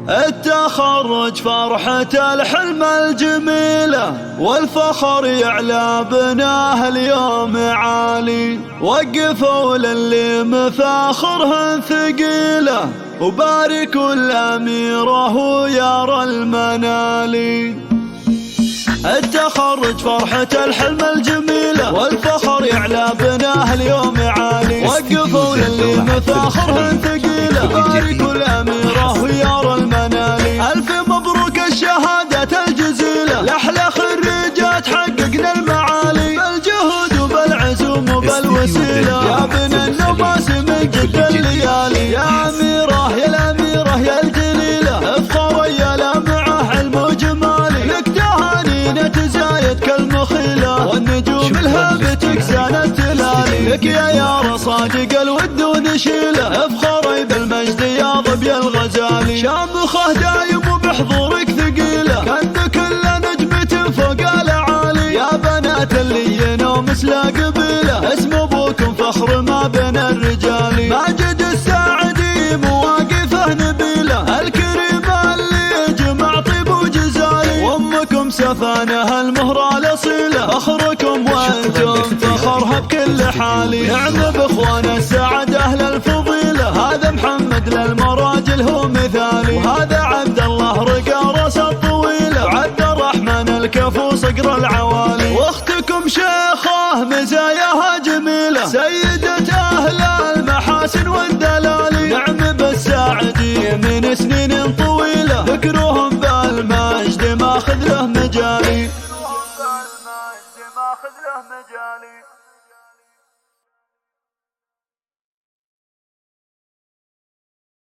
التخرج فرحة الحلم الجميلة، والفخر يعلى بناه اليوم عالي. وقفوا للي مفاخرهن ثقيلة، وباركوا الأميرة ويارى المنالي. التخرج فرحة الحلم الجميلة، والفخر يعلى بناه اليوم عالي. وقفوا للي مفاخرهن ثقيلة، باركوا الأميرة ويارى المنالي. ألف مبروك الشهادة الجزيلة، لأحلى خريجات حققنا المعالي. بالجهود وبالعزوم وبالوسيلة، يا بن النماس من جد الليالي. يا أميرة يا الأميرة يا الجليلة، افخر يا لمعة علم وجمالي. لك تهانينا تزايد كالمخيلة، والنجوم الهابتك زانت تلالي. لك يا يارا صادق الود ونشيله، افخري بالمجد يا ظبي الغزالي. شامخه دايم وبحضورك ثقيله، كان كل نجمة فوق الأعالي. يا بنات اللي ينوم مثل قبيله، اسم ابوكم فخر ما بين الرجال. ماجد الساعدي مواقفه نبيله، الكريم اللي يجمع طيب وجزالي. وامكم سفانه المهرة الاصيله، فخركم وانتم فخرها بكل حالي. نعم باخوان السعد اهل الفضيله، هذا محمد للمراجل هو مثالي. وهذا عبد الله رقا راس الطويله، وعبد الرحمن الكفو صقر العوالي.